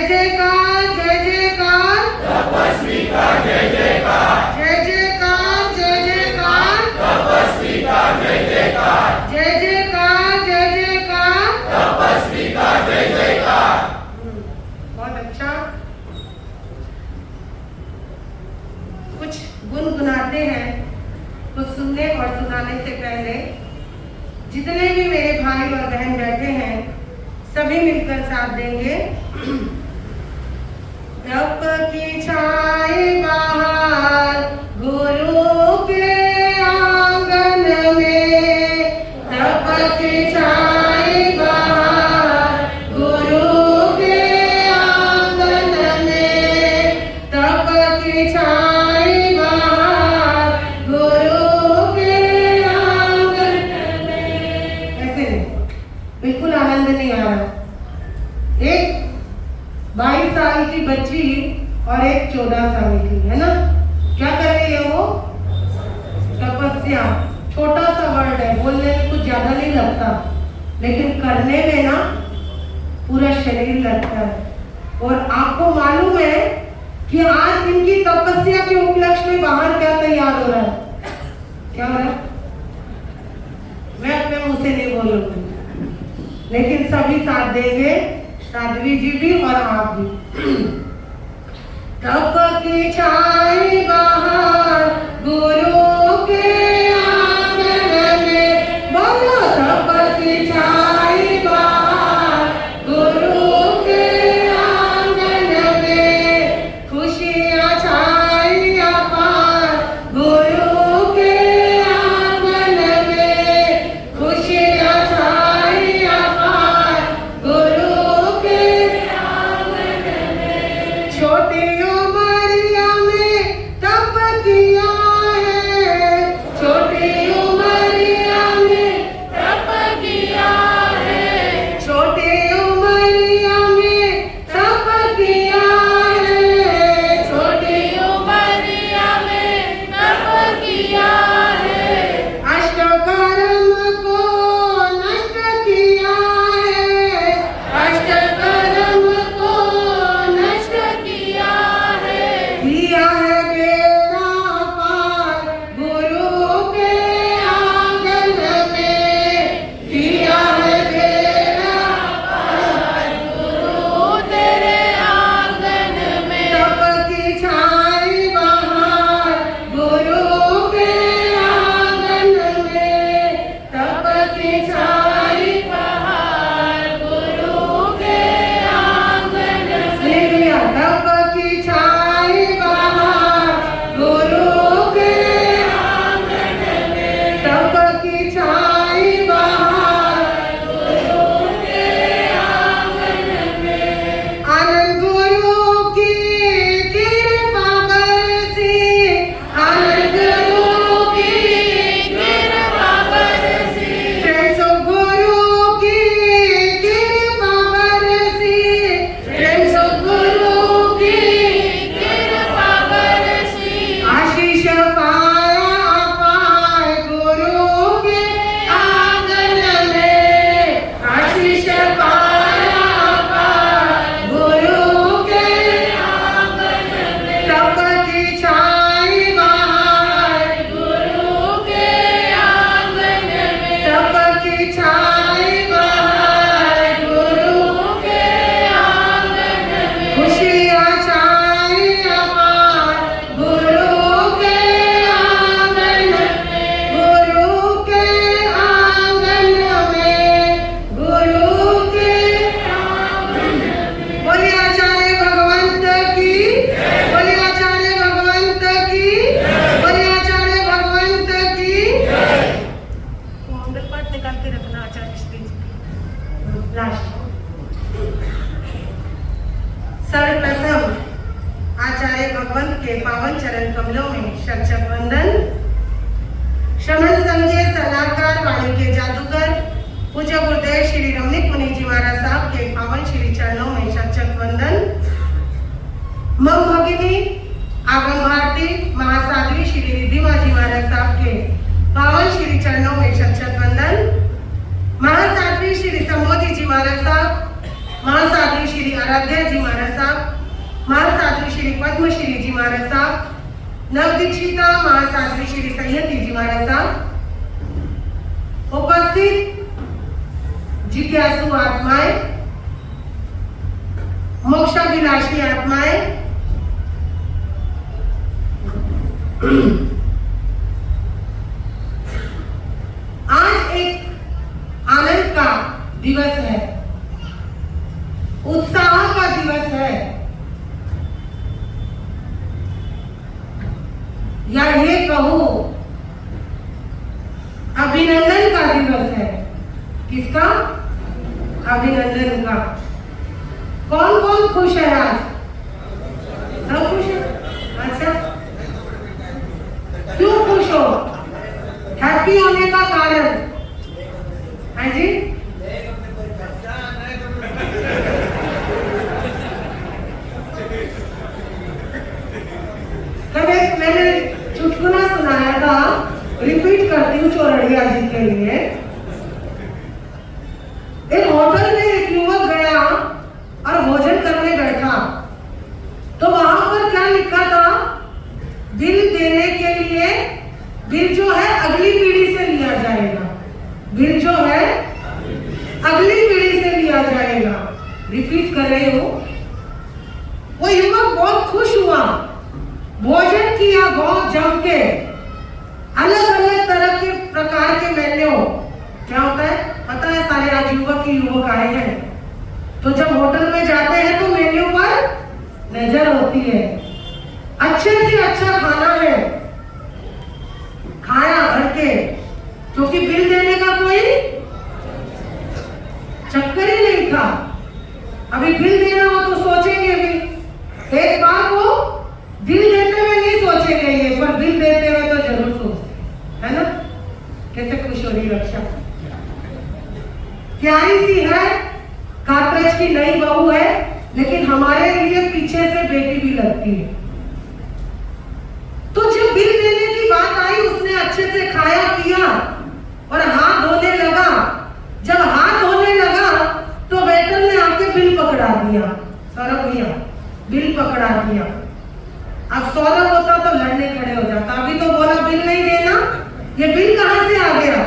जयकार जय जयकार तपस्वी का जय जयकार जय जयकार जय जयकार तपस्वी का जय जयकार जय जयकार जय जयकार तपस्वी का जय जयकार। बहुत अच्छा। कुछ गुनगुनाते हैं। कुछ सुनने और सुनाने से पहले जितने भी मेरे भाई और बहन बैठे हैं सभी मिलकर साथ देंगे। तप की छाए बाहर गुरु के आंगन में, तप की छाए बाहर गुरु के आंगन में, तप की छाए बाहर गुरु के आंगन में। ऐसे बिल्कुल आनंद नहीं आ रहा। एक 22 साल की बच्ची और एक 14 साल की, है ना, क्या कर रही है वो? तपस्या। छोटा सा वर्ड है, बोलने में कुछ ज्यादा नहीं लगता, लेकिन करने में ना पूरा शरीर लगता है। और आपको मालूम है कि आज इनकी तपस्या के उपलक्ष्य में बाहर क्या तैयार हो रहा है? क्या हो रहा है? मैं अपने मुंह से नहीं बोलूंगी, लेकिन सभी साथ देंगे, साध्वी जी भी और आप भी। तप की छाई बाहर गुरु के आंगन में, बोलो तप की छाई बाहर गुरु के आंगन में, खुशियाँ छाई अपार गुरु के आंगन में, खुशियाँ छाई अपार गुरु के आंगन में। छोटी उमरिया में तप किया है, छोटी उमरिया में तप किया है, छोटी उमरिया में तप किया है, छोटी उमरिया में तप किया है। अष्टकर्म को नष्ट किया है, अष्टकर्म को नष्ट किया है बेड़ा पार गुरु के आंगन में, किया है बेड़ा पार गुरु तेरे आंगन में। तप की छाई बाहर गुरु के आंगन में, तप की छाई बाहर गुरु के आंगन में। तप की छाई बाहर गुरु के आंगन में, तप की छाई बाहर गुरु के आंगन में। आनंद गुरु की कृपा बरसी, आनंद गुरु की कृपा बरसी, प्रेम सो गुरु की कृपा बरसी, प्रेम सो गुरु की कृपा बरसी। आशीष पाया पाए गुरु के आंगन में, आशीष पाया पाए गुरु के आंगन में। तप की छाई बाहर गुरु के आंगन में, तप की छाई बाहर गुरु के आंगन में। खुशियाँ छाई अपार गुरु के आंगन में, गुरु के आंगन में, गुरु के आंगन में। बोलिए आचार्य भगवंत की, बोलिए आचार्य भगवंत की, बोलिए आचार्य भगवंत की। मंगल पाठ निकाल के रखना आचार्य स्टेज पे। लास्ट सर्वप्रथम आचार्य भगवंत के पावन चरण कमलों में शत वंदन। श्रमण समझे सलाहकार वाणी के जादूगर पूज्य गुरुदेव श्री रमणीक मुनि जी महाराज साहब के पावन श्री चरणों में शत वंदन। मम भगिनी आगम भारती महासाध्वी श्री रिद्धिमा जी महाराज साहब के पावन श्री चरणों में शत वंदन। महासाध्वी श्री संबोधि जी महाराज साहब, महासाध्वी श्री आराध्या जी महाराज साहब, महासाध्वी श्री पद्मश्री जी महाराज साहब, नवदीक्षिता महासाध्वी श्री संयति जी महाराज साहब, उपस्थित जिज्ञासु आत्माएं, मोक्षाभिलाषी आत्माएं, आज एक आनंद का दिवस है, उत्साह का दिवस है, या ये कहूं अभिनंदन का दिवस है। किसका? अभिनंदन का। कौन कौन खुश है आज? सब खुश है? अच्छा, क्यों खुश हो? हैप्पी होने का कारण? हाँ जी, कल एक मैंने चुटकुला सुनाया था, रिपीट करती हूँ चौरड़िया जी के लिए। एक होटल में एक युवक गया और भोजन करने बैठा, तो वहां पर क्या लिखा था? बिल देने के लिए, बिल जो है अगली पीढ़ी से लिया जाएगा, बिल जो है अगली पीढ़ी से लिया जाएगा। रिपीट कर रही हूं। वो युवक बहुत खुश हुआ, भोजन किया बहुत जम के, अलग अलग तरह के प्रकार के मेन्यू। क्या होता है पता है? सारे आज युवक ही युवक आए हैं, तो जब होटल में जाते हैं तो मेन्यू पर नजर होती है, अच्छे से अच्छा खाना है, खाया भर के, क्योंकि बिल देने का कोई चक्कर ही नहीं था। अभी बिल देना हो तो सोचेंगे भी, एक बार वो बिल देते हुए नहीं सोचेंगे ये, पर बिल देते हुए तो जरूर सोचते, है ना? कैसे खुश हो रही रक्षा, प्यारी सी है, काकरच की नई बहू है, लेकिन हमारे लिए पीछे से बेटी भी लगती है। तो जब बिल देने की बात आई, उसने अच्छे से खाया पिया और हाथ धोने लगा। जब हाथ धोने लगा तो वेटर ने आके बिल पकड़ा दिया। सौरभ भैया, बिल पकड़ा दिया। अब सौरभ होता तो लड़ने खड़े हो जाता, अभी तो बोला बिल नहीं देना, ये बिल कहां से आ गया?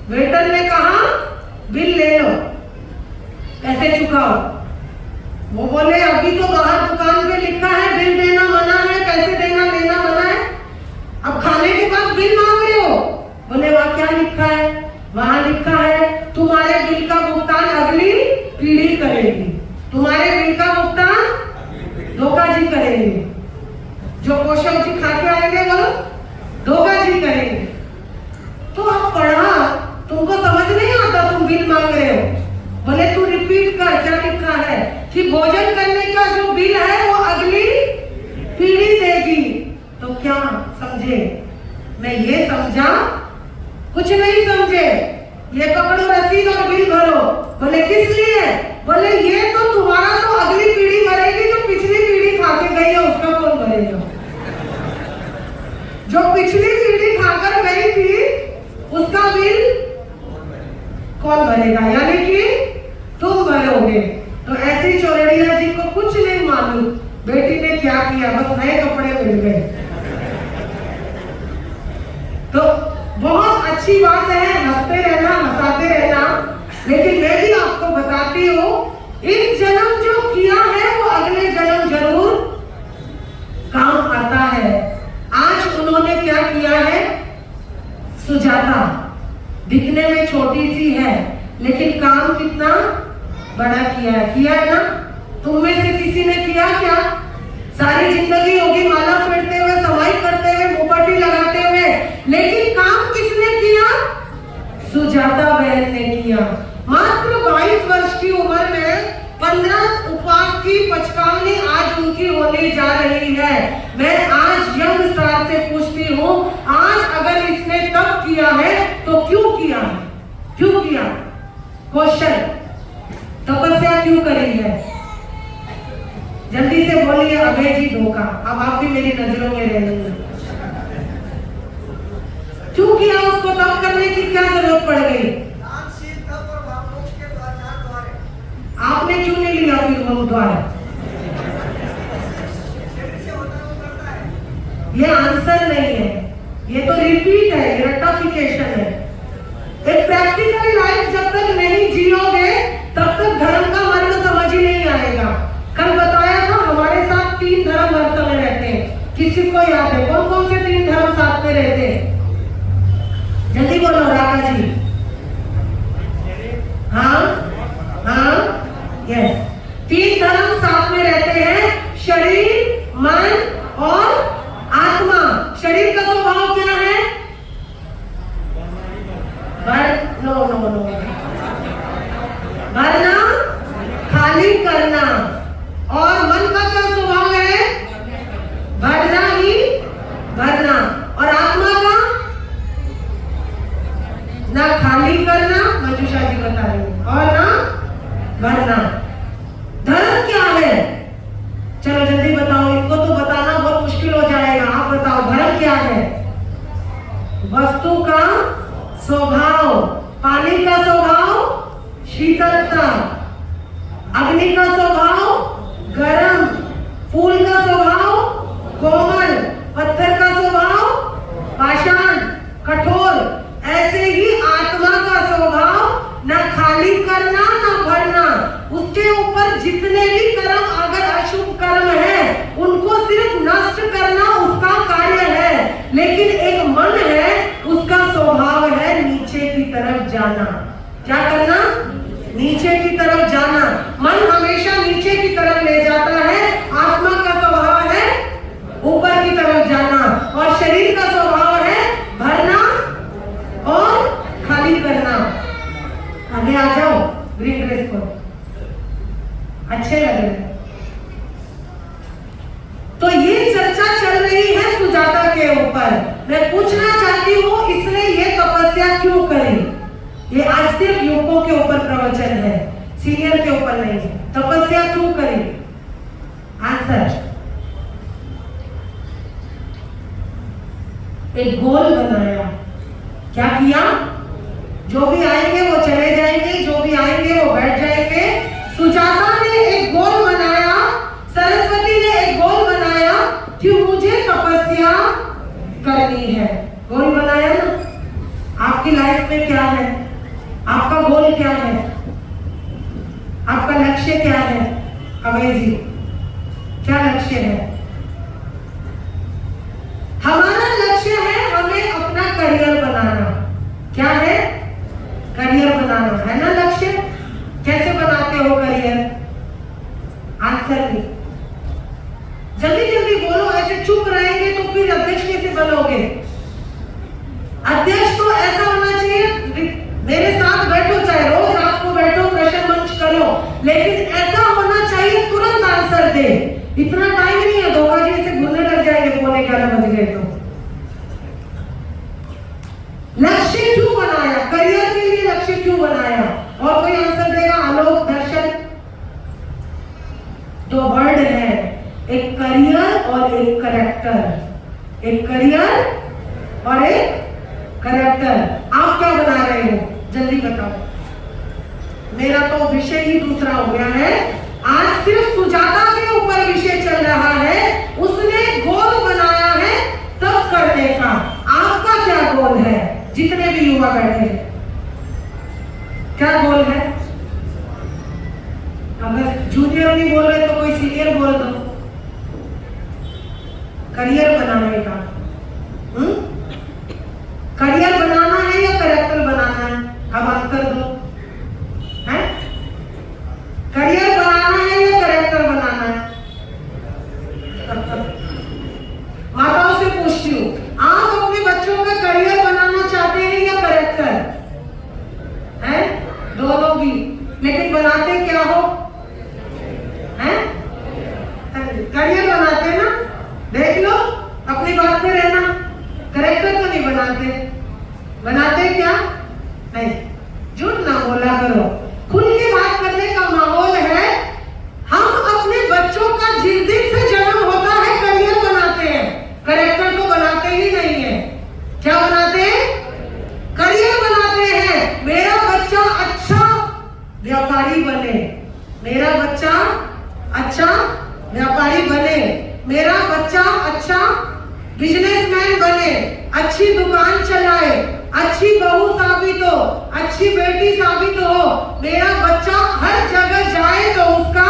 वेटर ने कहा बिल ले लो, पैसे चुकाओ। वो बोले अभी तो बाहर दुकान पे लिखा है बिल देना मना है, पैसे देना लेना मना है, अब खाने के बाद बिल मांग रहे हो। बोले वहां क्या लिखा है? वहां लिखा है तुम्हारे बिल का भुगतान अगली पीढ़ी करेगी, तुम्हारे बिल का भुगतान धोखा जी करेंगे, जो पोषक जी खा के आएंगे वो धोखा जी करेंगे। तो अब पढ़ा, तुमको समझ नहीं आता, तुम बिल मांग रहे हो। बोले तू रिपीट कर, क्या लिखा है कि भोजन करने का जो बिल है वो अगली पीढ़ी देगी। तो क्या समझे? मैं ये समझा, कुछ नहीं समझे। ये पकड़ो रसीद और बिल भरो। बोले किस लिए? बोले ये तो तुम्हारा तो अगली पीढ़ी भरेगी, जो पिछली पीढ़ी खा के गई है उसका कौन भरेगा? जो पिछली पीढ़ी खाकर गई थी उसका बिल कौन भरेगा? यानी कि तुम भरोगे। तो ऐसी चौरड़िया जी को कुछ नहीं मालूम बेटी ने क्या किया, बस नए कपड़े मिल गए। तो बहुत अच्छी बात है, हंसते रहना, हंसाते रहना। लेकिन मैं भी आपको बताती हूँ, इस जन्म जो किया है वो अगले जन्म जरूर काम आता है। आज उन्होंने क्या किया है? सुजाता दिखने में छोटी सी है, लेकिन काम कितना बड़ा किया है ना? तुम में से किसी ने किया क्या? सारी जिंदगी होगी माला फेरते हुए, सवाई करते हुए, मुपटी लगाते हुए, लेकिन काम किसने किया? सुजाता बहन ने किया। मात्र 22 वर्ष की उम्र में 15 उपवास की पचकावनी आज उनकी होने जा रही है। मैं आज यंग स्टार से पूछती हूँ, आज अगर इसने तब किया है तो क्यों किया है? क्यों किया? क्वेश्चन, तपस्या क्यों करी है? जल्दी से बोलिए। अभय जी धोखा, अब आप भी मेरी नजरों में रहेंगे। क्यों किया? उसको तप करने की क्या जरूरत पड़ गई? आपने क्यों नहीं स्किल या फिर वो द्वारा? ये आंसर नहीं है, ये तो रिपीट है, ये रट्टाफिकेशन है। एक प्रैक्टिकल लाइफ जब तक नहीं जियोगे तब तक धर्म का मतलब समझ ही नहीं आएगा। कल बताया था हमारे साथ 3 धर्म अर्थ में रहते हैं, किसी को याद है कौन कौन से 3 धर्म साथ में रहते हैं? जल्दी बोलो राका जी। हाँ हाँ यस, 3 धर्म साथ में रहते हैं, शरीर, मन और आत्मा। शरीर का स्वभाव क्या है? नो नो नो, भरना, खाली करना। और मन का क्या स्वभाव है? भरना ही भरना। और आत्मा का? ना खाली करना, मंजूषा जी बता रही है, और ना भरना। धर्म क्या है? चलो जल्दी बताओ, इनको तो बताना बहुत मुश्किल हो जाएगा। आप बताओ धर्म क्या है? वस्तु का स्वभाव। पानी का स्वभाव शीतलता, अग्नि का स्वभाव गरम, फूल का स्वभाव कोमल, पत्थर का स्वभाव पाषाण, कठोर। ऐसे ही आत्मा का स्वभाव न खाली करना न भरना। उसके ऊपर जितने भी कर्म अगर अशुभ कर्म है उनको सिर्फ नष्ट करना उसका कार्य है। लेकिन एक मन है, उसका स्वभाव है नीचे की तरफ जाना। क्या करना? नीचे की तरफ जाना। मन हमेशा नीचे की तरफ ले जाता है, आत्मा का स्वभाव है ऊपर की तरफ जाना, और शरीर का स्वभाव है भरना और खाली करना। आगे आ जाओ, ग्रीन ड्रेस को अच्छे लग रहे हैं। तो ये चर्चा चल रही है सुजाता के ऊपर। मैं पूछना चाहती हूँ इसने ये तपस्या क्यों करी? ये आज सिर्फ युवकों के ऊपर प्रवचन है, सीनियर के ऊपर नहीं। तपस्या क्यों करी? आंसर, एक गोल बनाया। क्या किया? जो भी आएंगे वो चले जाएंगे, जो भी आएंगे वो बैठ जाएंगे। सुजाता ने एक गोल बनाया, सरस्वती ने एक गोल बनाया कि मुझे तपस्या करनी है। गोल बनाया ना? आपकी लाइफ में क्या है? आपका गोल क्या है? आपका लक्ष्य क्या है? अभय जी, क्या लक्ष्य है? हमारा लक्ष्य है हमें अपना करियर बनाना। क्या है? करियर बनाना है ना लक्ष्य। कैसे बनाते हो करियर? आंसर नहीं, जल्दी जल्दी बोलो। ऐसे चुप रहेंगे तो फिर अध्यक्ष कैसे बनोगे? अध्यक्ष तो ऐसा होना चाहिए, मेरे साथ बैठो, चाहे रोज रात को बैठो, प्रश्न मंच करो, लेकिन ऐसा होना चाहिए तुरंत आंसर दे। इतना टाइम नहीं है, 2 बजे से घूमने लग जाएंगे, 11:15 बज गए तो। लक्ष्य क्यों बनाया? करियर के लिए लक्ष्य क्यों बनाया? और कोई आंसर देगा? आलोक, दर्शन। 2 वर्ड है, एक करियर और एक करेक्टर। एक करियर और एक करेक्टर। आप क्या बना रहे हो? जल्दी बताओ। मेरा तो विषय ही दूसरा हो गया है। आज सिर्फ सुजाता के ऊपर विषय चल रहा है। उसने गोल बनाया है तब करने का। आपका क्या गोल है? जितने भी युवा बैठे हैं, क्या गोल है? अगर जूनियर नहीं बोल रहे तो कोई सीनियर बोल दो। करियर बनाने का। करियर बनाना है या कैरेक्टर बनाना है? अब आंसर दो। है? करियर बनाना है या कैरेक्टर बनाना है? माताओं से पूछती हूँ, आप अपने बच्चों का करियर बनाना चाहते हैं या कैरेक्टर? हैं? दोनों भी। लेकिन बनाते क्या हो? हैं? करियर बनाते ना? देख लो, अपनी बात में रहना। कैरेक्टर तो नहीं बनाते। बनाते क्या? नहीं, झूठ ना बोला करो। खुल के बात करने का माहौल है। हम अपने बच्चों का जिस दिन से जन्म होता है करियर बनाते हैं, कैरेक्टर तो बनाते ही नहीं है। क्या बनाते हैं? करियर बनाते हैं। मेरा बच्चा अच्छा व्यापारी बने, मेरा बच्चा अच्छा व्यापारी बने, मेरा बच्चा अच्छा बिजनेसमैन बने, अच्छी दुकान चलाए, अच्छी बहू साबित हो, अच्छी बेटी साबित हो, मेरा बच्चा हर जगह जाए तो उसका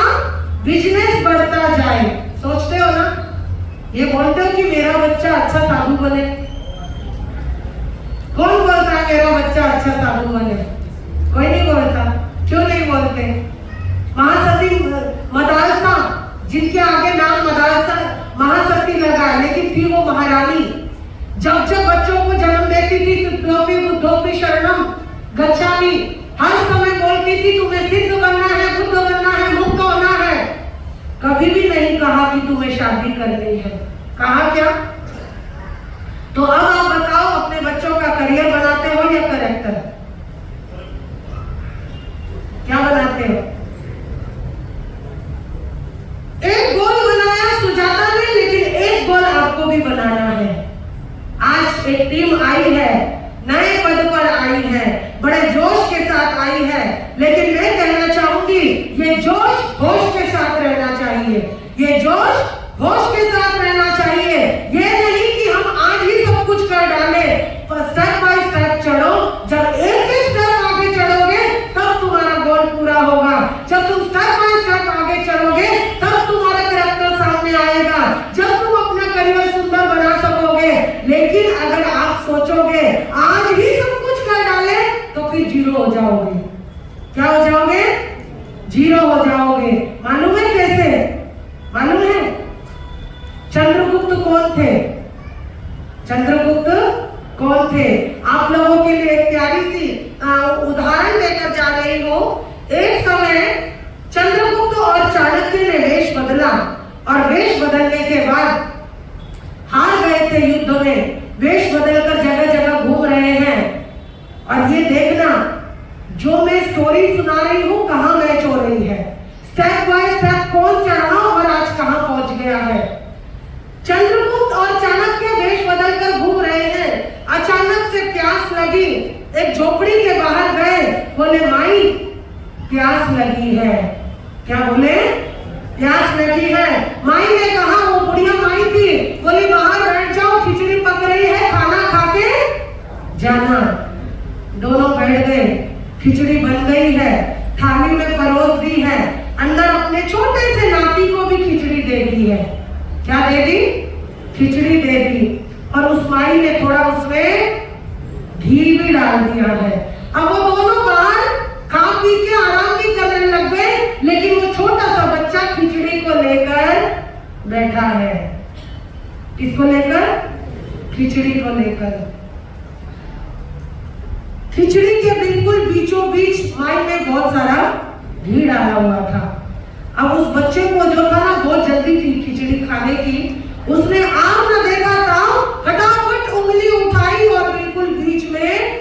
बिजनेस बढ़ता जाए। सोचते हो ना? ये बोलते हो कि मेरा बच्चा अच्छा साधु बने। कौन बोलता है मेरा बच्चा अच्छा साधु बने? कोई नहीं बोलता। क्यों नहीं बोलते? महासती मदालसा, जिनके आगे नाम मदालसा महासती लगा है, लेकिन थी वो महारानी। जब जब बच्चों को जन्म देती थी, सिद्धोपि बुद्धोपि शरणम गच्छामि, हर समय बोलती थी तुम्हें सिद्ध बनना है, बुद्ध बनना है, मुक्त होना है। कभी भी नहीं कहा कि तुम्हें शादी करनी है। कहा क्या? तो अब आप बताओ, अपने बच्चों का करियर बनाते हो या कैरेक्टर? क्या बनाते हो? एक गोल बनाया सुजाता ने, लेकिन एक गोल आपको भी बनाना है। आज एक टीम आई है, नए पद पर आई है, बड़े जोश के साथ आई है, लेकिन मैं कहना चाहूंगी ये जोश होश के साथ रहना चाहिए। ये जोश होश के साथ रहना चाहिए। ये नहीं कि हम आज ही सब कुछ कर डाले, पर स्टेप बाय स्टेप चढ़ो। जब एक एक स्टेप आगे चढ़ोगे तब तुम्हारा गोल पूरा होगा। जब तुम स्टेप बाय स्टेप आगे चढ़ोगे तब तुम्हारा कैरेक्टर सामने आएगा, जब तुम अपना करियर सुंदर बना सकोगे। लेकिन अगर आप सोचोगे आज ही सब कुछ कर डाले तो फिर जीरो हो जाओगे। क्या हो जाओगे? जीरो हो जाओगे। मालूम है कैसे? मालूम है? चंद्रगुप्त कौन थे? चंद्रगुप्त कौन थे? आप लोगों के लिए एक प्यारी सी उदाहरण देकर जा रही हूं। एक समय चंद्रगुप्त और चाणक्य ने वेश बदला, और वेश बदलने के बाद हार गए थे युद्ध में। वेश बदलकर जगह जगह घूम रहे हैं, और ये देखना जो मैं स्टोरी सुना रही हूं कहां मैच हो रही है। स्टेप बाय स्टेप कौन चढ़ा और आज कहां पहुंच गया है। चंद्रगुप्त और चाणक्य वेश बदलकर घूम रहे हैं। अचानक से प्यास लगी, एक झोपड़ी के बाहर गए, बोले माई प्यास लगी है। क्या बोले? प्यास लगी है। माई ने कहा, वो बुढ़िया माई थी, बोली बाहर बैठ जाओ, खिचड़ी पक रही है, खाना खा के जाना। दोनों बैठ गए, खिचड़ी बन गई है, थाली में परोस दी है, अंदर अपने छोटे से नाती को भी खिचड़ी दे दी है। क्या दे दी? खिचड़ी दे दी। और उस माई ने थोड़ा उसमें घी भी डाल दिया है। अब वो दोनों बाहर खा पी के आराम भी करने लग गए, लेकिन वो छोटा सा बच्चा खिचड़ी को लेकर बैठा है। किसको लेकर? खिचड़ी को लेकर। खिचड़ी के बिल्कुल बीचों बीच माई ने बहुत सारा घी डाला हुआ था। अब उस बच्चे को जो था ना, बहुत जल्दी थी खिचड़ी खाने की, उसने आम न देखा था, फटाफट उंगली उठाई और बिल्कुल बीच में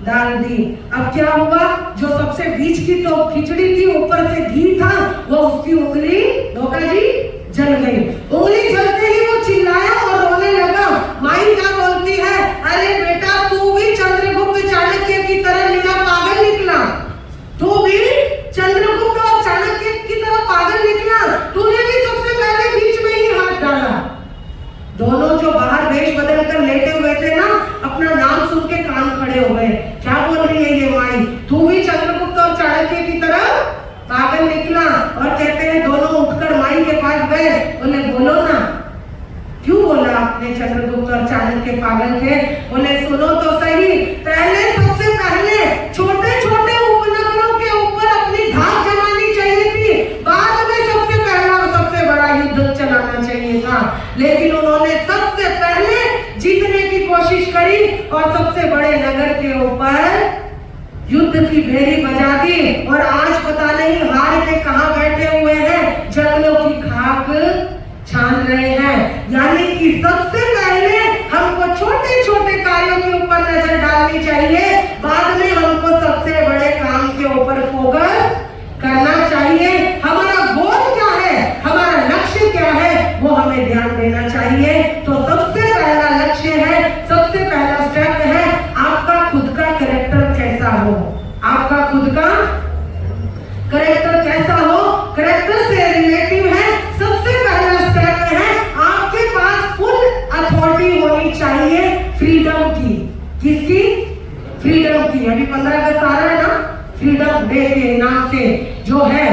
डाल दी। अब क्या हुआ? जो सबसे बीच की तो खिचड़ी थी, ऊपर से घी था, वो उसकी उंगली धोखा जी जल गई। उंगली जलते ही वो चिल्लाया और रोने लगा। माई क्या बोलती है, अरे बेटा तू भी चंद्रगुप्त चाणक्य की तरह निरा पागल निकला, तू भी चंद्रगुप्त और चाणक्य की तरह पागल निकला, तूने भी सबसे पहले बीच में ही हाथ डाला। दोनों जो बाहर वेश बदल कर लेटे हुए थे ना, अपना नाम सुन के कान खड़े हो गए। क्या बोल रही है ये माई? तू भी चंद्रगुप्त और चाणक्य की तरह पागल निकला। और कहते हैं दोनों उठकर माई के पास गए, बोले बोलो ना, क्यों बोला आपने चंद्रगुप्त और चाणक्य पागल थे? बोले सुनो तो सही, पहले सबसे पहले छोटे छोटे उपनगरों के ऊपर अपनी धाक जमानी चाहिए थी, बाद में सबसे पहला और सबसे बड़ा युद्ध चलाना चाहिए था। लेकिन उन्होंने सबसे पहले जीतने की कोशिश करी और सबसे बड़े नगर के ऊपर युद्ध की भेरी बजा दी। और आज पता नहीं हार के कहां बैठे हुए हैं, जंगलों की खाक छान रहे हैं। यानी कि सबसे पहले हमको छोटे छोटे कार्यों के ऊपर नजर डालनी चाहिए, बाद में हमको सबसे बड़े काम के ऊपर फोकस करना चाहिए। हमारा गोल क्या है, हमारा लक्ष्य क्या है, वो हमें ध्यान देना चाहिए। तो सबसे पहला लक्ष्य है, सबसे पहला स्टेप है आपका खुद का कैरेक्टर कैसा हो। आपका खुद का कैरेक्टर कैसा हो, किसकी? फ्रीडम की। अभी 15 अगस्त आ रहा है ना, फ्रीडम डे के नाम से जो है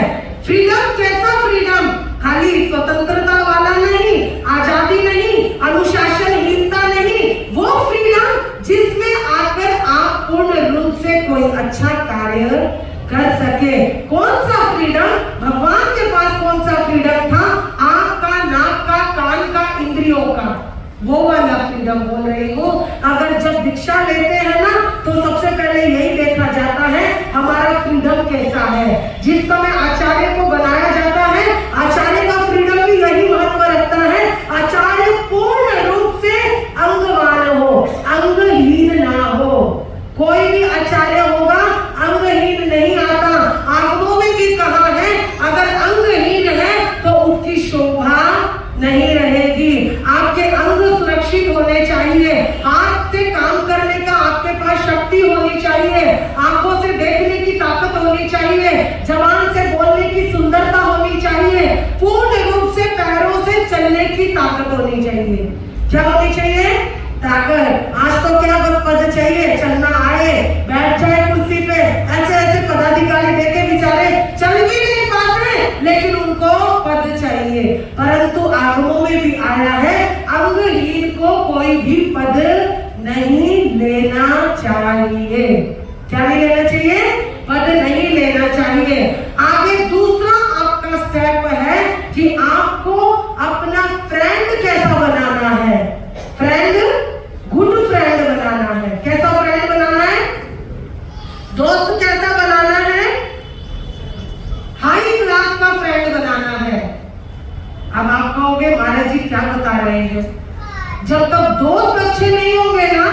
फ्रीडम। कैसा फ्रीडम? खाली स्वतंत्रता वाला नहीं, आजादी नहीं, अनुशासनहीनता नहीं, वो फ्रीडम जिसमें आकर आप पूर्ण रूप से कोई अच्छा कार्य कर सके। कौन सा फ्रीडम? भगवान के पास कौन सा फ्रीडम था? आंख का, नाक का, कान का, इंद्रियों का, वो वाला फ्रीडम बोल रही हूँ। अगर जब दीक्षा लेते हैं ना तो सबसे पहले यही देखा जाता है हमारा फ्रीडम कैसा है। जिस समय आचार्य को बनाया जाता है, आचार्य का फ्रीडम भी यही महत्व रखता है। आचार्य पूर्ण रूप से अंगवान हो, अंगहीन ना हो। कोई भी आचार्य होगा अंगहीन नहीं आता। आगमों में भी कहा है अगर अंगहीन है तो उसकी शोभा नहीं रहेगी। आपके अंग सुरक्षित होने चाहिए, हाथ से काम करने का आपके पास शक्ति होनी चाहिए, आंखों से देखने की ताकत होनी चाहिए, जबान से बोलने की सुंदरता होनी चाहिए, पूर्ण रूप से पैरों से चलने की ताकत होनी चाहिए। क्या होनी चाहिए? ताकत। आज तो क्या बस पद चाहिए, चलना आए, बैठ जाए कुर्सी पे। ऐसे ऐसे पदाधिकारी देखे बेचारे चल भी नहीं पाते, लेकिन उनको पद चाहिए। परंतु आगमों में भी आया है अंगहीन को कोई भी पद नहीं लेना चाहिए। क्या नहीं लेना चाहिए? पद नहीं लेना चाहिए। आगे दूसरा आपका स्टेप है कि आपको अपना फ्रेंड कैसा बनाना है। फ्रेंड, गुड फ्रेंड बनाना है। कैसा फ्रेंड बनाना है? दोस्त कैसा बनाना है? हाई क्लास का फ्रेंड बनाना है। अब आप कहोगे महाराज जी क्या बता रहे हैं? जब तक दोस्त अच्छे नहीं होंगे ना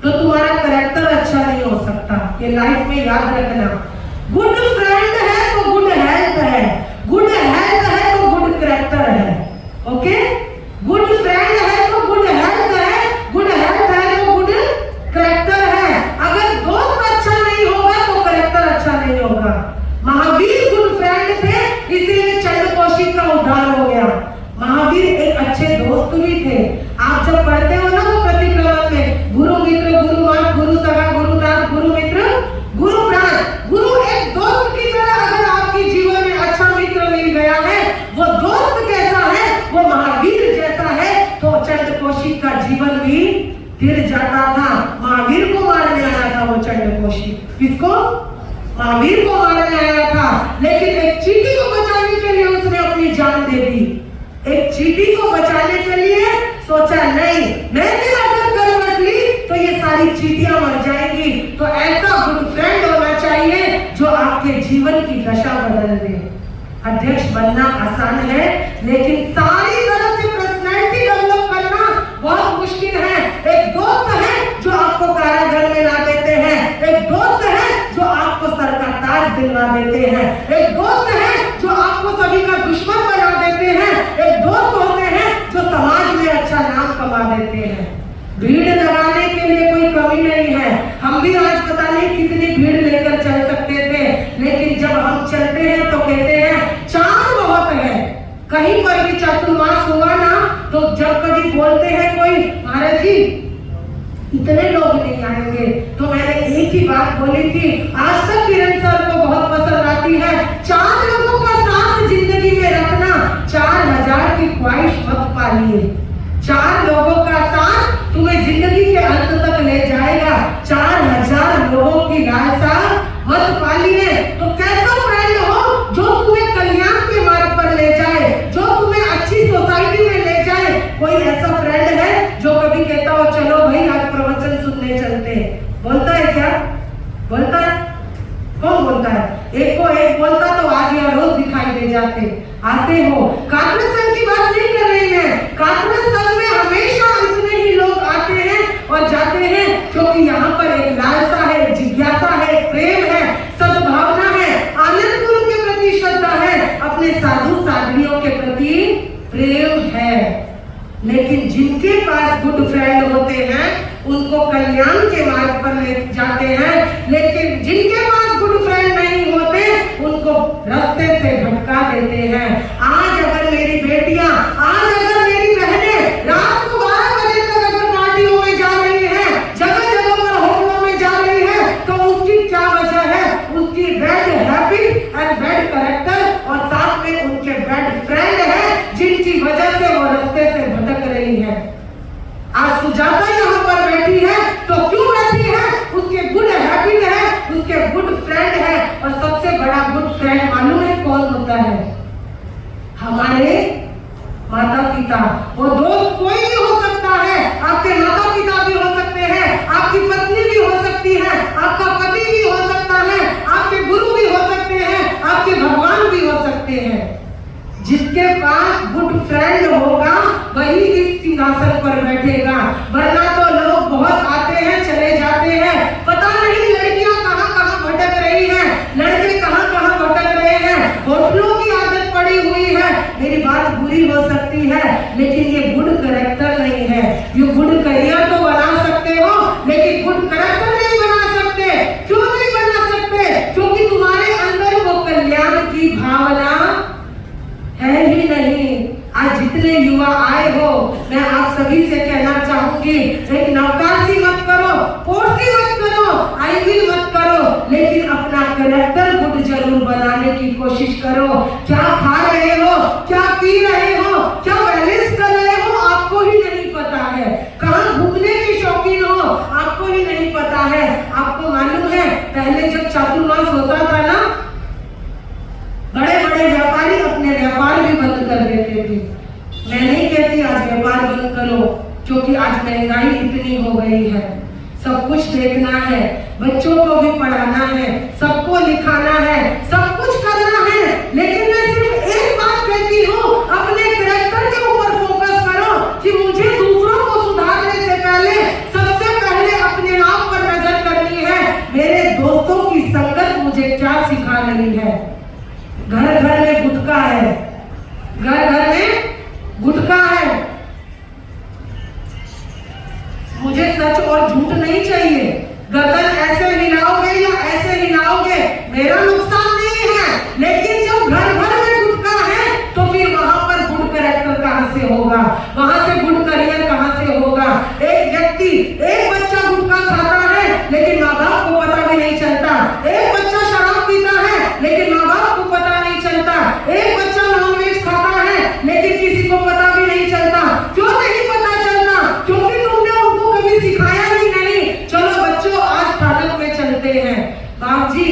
तो तुम्हारा कैरेक्टर अच्छा नहीं हो सकता। ये लाइफ में याद रखना। गुड फ्रेंड है तो गुड हेल्थ है, गुड हेल्थ है तो गुड कैरेक्टर है। ओके, गुड फ्रेंड है तो गुड हेल्थ है, गुड हेल्थ है तो गुड कैरेक्टर है। अगर दोस्त अच्छा नहीं होगा तो कैरेक्टर अच्छा नहीं होगा। महावीर गुड फ्रेंड थे, इसीलिए चंद्रकोशी का उद्धार हो गया। महावीर एक अच्छे दोस्त भी थे। आप जब पढ़ते हो ना वो प्रतिक्रमण में, गुरु मित्र, गुरु मात, गुरु सगा, गुरु दास, गुरु मित्र, गुरु प्राण। गुरु एक दोस्त की तरह अगर आपके जीवन में अच्छा मित्र मिल गया है, वो दोस्त कैसा है? वो महावीर जैसा है। तो चंद्रकोशी का जीवन भी तिर जाता था। महावीर को मारने आया था वो चंद्रकोशी। किसको? महावीर को मारने आया था, लेकिन एक चींटी को बचाने के लिए उसने अपनी जान दे दी। एक चींटी को बचाने के लिए सोचा नहीं, मैंने अगर करवट ली तो ये सारी चींटियां मर जाएंगी। तो ऐसा गुड फ्रेंड होना चाहिए जो आपके जीवन की दशा बदल दे। अध्यक्ष बनना आसान है, लेकिन सारी तरह से पर्सनैलिटी डेवलप करना बहुत मुश्किल है। एक दोस्त है जो आपको कारागार में ला देते हैं, एक दोस्त है जो आपको सर का ताज दिलवा देते हैं, एक दोस्त है जो आपको सभी का दुश्मन बना देते हैं, एक दोस्त होते हैं जो समाज में अच्छा नाम कमा देते हैं। भीड़ लगाने के लिए कोई कमी नहीं है। हम भी आज पता नहीं कितनी भीड़ लेकर चल सकते थे, लेकिन जब हम चलते हैं तो कहते हैं चांद बहुत है। कहीं पर भी चातुर्मास हुआ ना तो जब कभी बोलते हैं कोई महाराज जी इतने लोग नहीं आएंगे, तो मैंने एक ही बात बोली थी, आज तक किरण सर को बहुत पसंद आती है, 4 लोगों का साथ जिंदगी में रखना, 4000 की ख्वाहिश मत पालिए। 4 लोगों का साथ तुम्हें जिंदगी के अंत तक ले जाएगा। 4000 लोगों की लालसा मत पालिए। तो कैसा फ्रेंड हो जो तुम्हें कल्याण के मार्ग पर ले जाए, जो तुम्हें अच्छी सोसाइटी में ले जाए। कोई ऐसा फ्रेंड है जो कभी कहता हो चलो भाई आज प्रवचन सुनने चलते हैं? बोलता है क्या? बोलता है? कौन बोलता है? एक को एक बोलता तो आज या रोज दिखाई दे जाते। आते हो। कांग्रेस संघ की बात नहीं कर रही है। कांग्रेस संघ में हमेशा इतने ही लोग आते हैं और जाते हैं क्योंकि यहाँ पर एक लालसा है, जिज्ञासा है, प्रेम है, सद्भावना है, आनंद गुरु के प्रति श्रद्धा है, अपने साधु साध्वियों के प्रति प्रेम है। लेकिन जिनके पास गुड फ्रेंड होते हैं उनको कल्याण के मार्ग पर ले जाते हैं, लेकिन जिनके पास गुड फ्रेंड नहीं होते उनको रास्ते से भटका देते हैं। आज अगर मेरी बेटियां, आज अगर मेरी बहनें रात को 12 बजे तक अगर पार्टियों में जा रही हैं, जगह जगह पर फ्रेंड है, और सबसे बड़ा गुड फ्रेंड मालूम है कौन होता है? हमारे माता पिता। वो दोस्त कोई भी हो सकता है, आपके माता पिता भी हो सकते हैं, आपकी पत्नी भी हो सकती है, आपका पति भी हो सकता है, आपके गुरु भी हो सकते हैं, आपके भगवान भी हो सकते हैं। जिसके पास गुड फ्रेंड होगा वही इस सिंहासन पर बैठेगा, वरना तो लोग बहुत आते हैं चले जाते हैं, पता नहीं लड़कियां कहां कहां भटक रही हैं, लड़के कहां कहां भटक रहे हैं, होटलों की आदत पड़ी हुई है। मेरी बात बुरी हो सकती है, लेकिन ये गुड कैरेक्टर नहीं है। ये गुड करियर तो बना सकते हो, लेकिन गुड कैरेक्टर नहीं बना सकते। क्यों नहीं बना सकते? क्योंकि तुम्हारे अंदर वो कल्याण की भावना है ही नहीं। आज जितने युवा आए हो, मैं आप सभी से कहना चाहूंगी, एक नौकरी मत करो, फोर्सी मत करो, आईविल मत करो, लेकिन अपना कैरेक्टर गुड जरूर बनाने की कोशिश करो। क्या खा रहे हो, क्या पी रहे हो, क्या बैलेंस कर रहे हो, आपको ही नहीं पता है। कहां घूमने के शौकीन हो, आपको ही नहीं पता है। आपको मालूम है पहले जब चातुर्मास होता था ना, बड़े बड़े व्यापारी अपने व्यापार भी बंद कर देते थे। मैं नहीं कहती आज व्यापार बंद करो, क्योंकि आज महंगाई इतनी हो गई है, सब कुछ देखना है, बच्चों को भी पढ़ाना है, सबको लिखाना है, सब कुछ करना है। लेकिन मैं सिर्फ एक बात कहती हूँ, अपने कैरेक्टर के ऊपर फोकस करो कि मुझे दूसरों को सुधारने से पहले सबसे पहले अपने आप पर नजर करनी है। मेरे दोस्तों की संगत मुझे क्या सिखा रही है? घर घर में गुटखा है, घर घर में गुटखा है। मुझे सच और झूठ नहीं चाहिए। गर्दन ऐसे हिलाओगे या ऐसे हिलाओगे मेरा नुकसान नहीं है, लेकिन जब घर घर में गुटखा है तो फिर वहां पर गुड कैरेक्टर कहां से होगा, वहां से गुड करियर कहां से होगा? एक व्यक्ति, एक बच्चा गुटखा खाता है लेकिन माँ बाप को पता भी नहीं चलता, एक बच्चा शराब पीता है लेकिन माँ बाप को पता नहीं चलता, एक बच्चा नॉनवेज खाता है लेकिन किसी को पता भी नहीं चलता। क्यों नहीं पता चलता? क्योंकि तुमने उनको कभी सिखाया ही नहीं। चलो बच्चों, आज स्टार्टअप में चलते हैं। बाप जी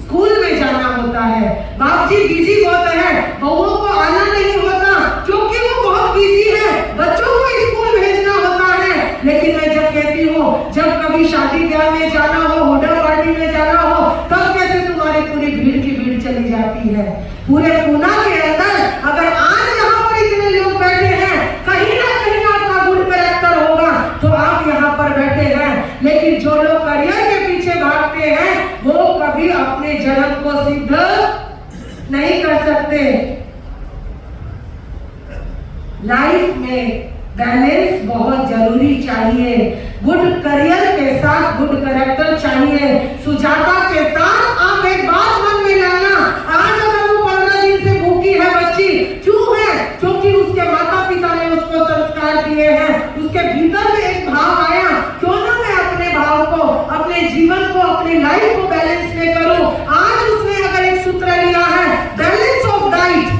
स्कूल में जाना होता है, बाप जी बिजी बहुत है, बहुओं को आना नहीं होता क्योंकि वो बहुत बिजी है, बच्चों को स्कूल भेजना होता है। लेकिन मैं जब कहती हूँ, जब कभी शादी ब्याह में जाना हो, हुडा पार्टी में जाना हो, तब कैसे तुम्हारी पूरी भीड़ की भीड़ चली जाती है। पूरे पूना के अंदर अगर आज यहाँ पर इतने लोग बैठे हैं, कहीं ना कहीं आपका गुड कैरेक्टर होगा तो आप यहाँ पर बैठे हैं। लेकिलेकिन जो लोग करियर के पीछे भागते हैं वो कभी अपने जन्म को सिद्ध नहीं कर सकते। लाइफ में बैलेंस बहुत जरूरी चाहिए। गुड करियर के साथ गुड कैरेक्टर चाहिए। सुजाता के साथ आप एक बात मन में लाना, आज अगर वो 15 दिन से भूखी है बच्ची, क्यों है? क्योंकि उसके माता पिता ने उसको संस्कार दिए हैं, उसके भीतर में एक भाव आया, क्यों ना मैं अपने भाव को, अपने जीवन को, अपनी लाइफ को बैलेंस में करूं। आज उसने अगर एक सूत्र लिया है, balance of diet,